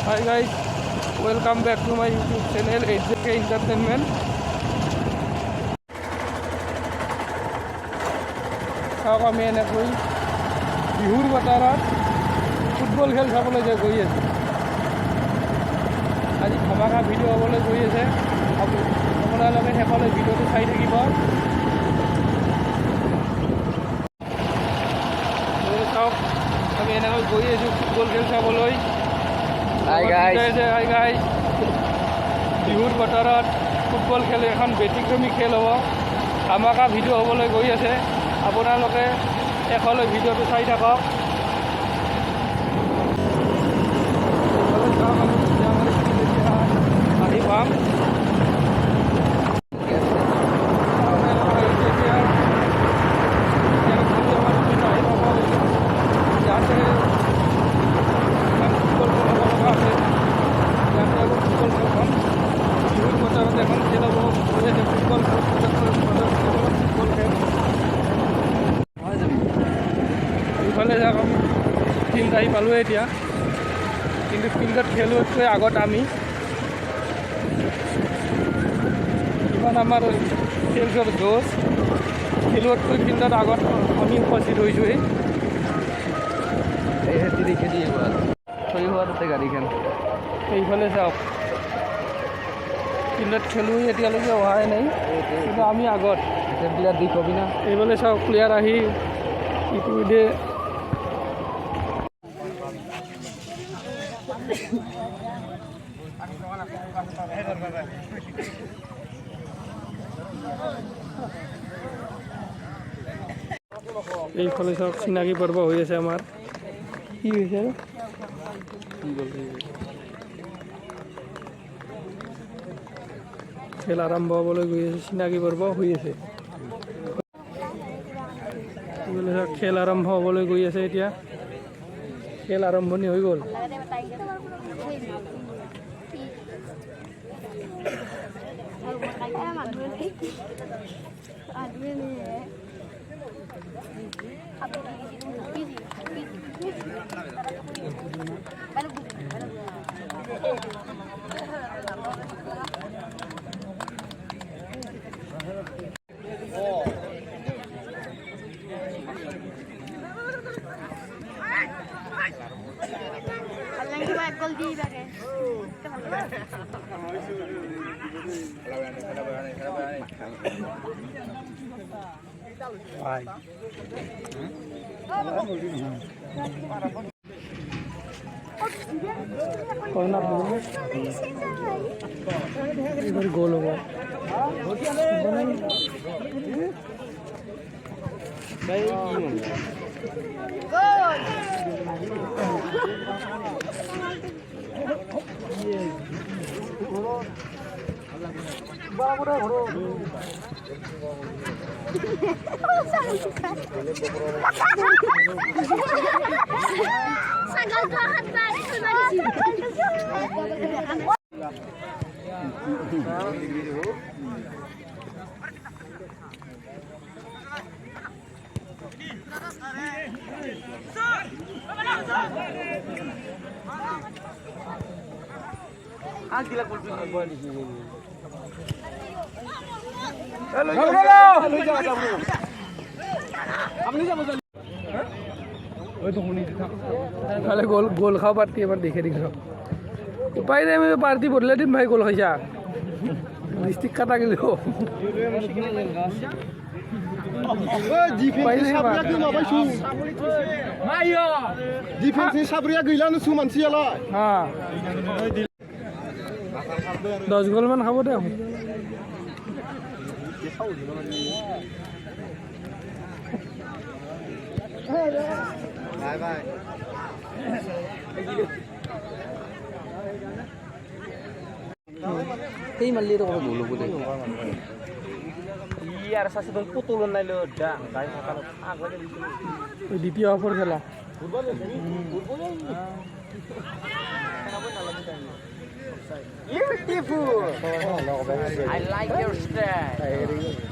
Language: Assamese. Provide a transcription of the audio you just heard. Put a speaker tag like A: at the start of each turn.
A: Hi guys, welcome back to my YouTube channel HJK Entertainment. চাওক আমি এনেকৈ বিহুৰ বতৰত ফুটবল খেল চাবলৈ যে গৈ আছে। আজি ধমাকা ভিডিঅ' হ'বলৈ গৈ আছে। আপোনালোকে শেষলৈ ভিডিঅ'টো চাই থাকিব। চাওক আমি এনেকৈ গৈ আছোঁ ফুটবল খেল চাবলৈ। Hi guys. বিহুৰ বতৰত ফুটবল খেল এখন ব্যতিক্ৰমী খেল হ'ব। ধমাকা ভিডিঅ' হ'বলৈ গৈ আছে। আপোনালোকে শেষলৈ ভিডিঅ'টো চাই থাকক। আহি পাম ইফালে যাওক আমি ফিল্ড আহি পালোঁ এতিয়া, কিন্তু ফিল্ডত খেলোৱাতকৈ আগত আমি ইমান আমাৰ খেলৰ জোচ খেলোৱাতকৈ ফিল্ডত আগত আমি উপস্থিত হৈছোঁহি। থৈ হোৱা তাতে গাড়ীখন সেইফালে যাওক। ফিল্ডত খেলুৱৈ এতিয়ালৈকে অহাই নাই, কিন্তু আমি আগত প্লেয়াৰ দি কবি না। এইফালে চাওক প্লেয়াৰ আহি ইতিমধ্যে এইফালে চাওক চিনাকি পৰ্ব হৈ আছে আমাৰ। কি হৈছে খেল আৰম্ভ হ'বলৈ গৈ আছে, চিনাকি পৰ্ব হৈ আছে। খেল আৰম্ভ হ'বলৈ গৈ আছে এতিয়া। খেল আৰম্ভণি হৈ গ'ল। গোল হ'ব গোল খাও পার্টি এবার দেখে দিছ উপায় নাই। আমি পার্টি বদলে দিম ভাই। গোল খাইছা ডিস্ট্রিক্ট কাটা গেল
B: साब्रैया गैलानो सु मानसियालाय
A: 10 গোল মান খাব দে।
B: बाय बाय
C: সেই মারলি তো কথা বলবো দে
B: ইয়ার সাথে তো পুতুল নাইলো ডা গাই মাথালো আগলে
A: দ্বিতীয় অফার খেলা
B: Beautiful. I like your style.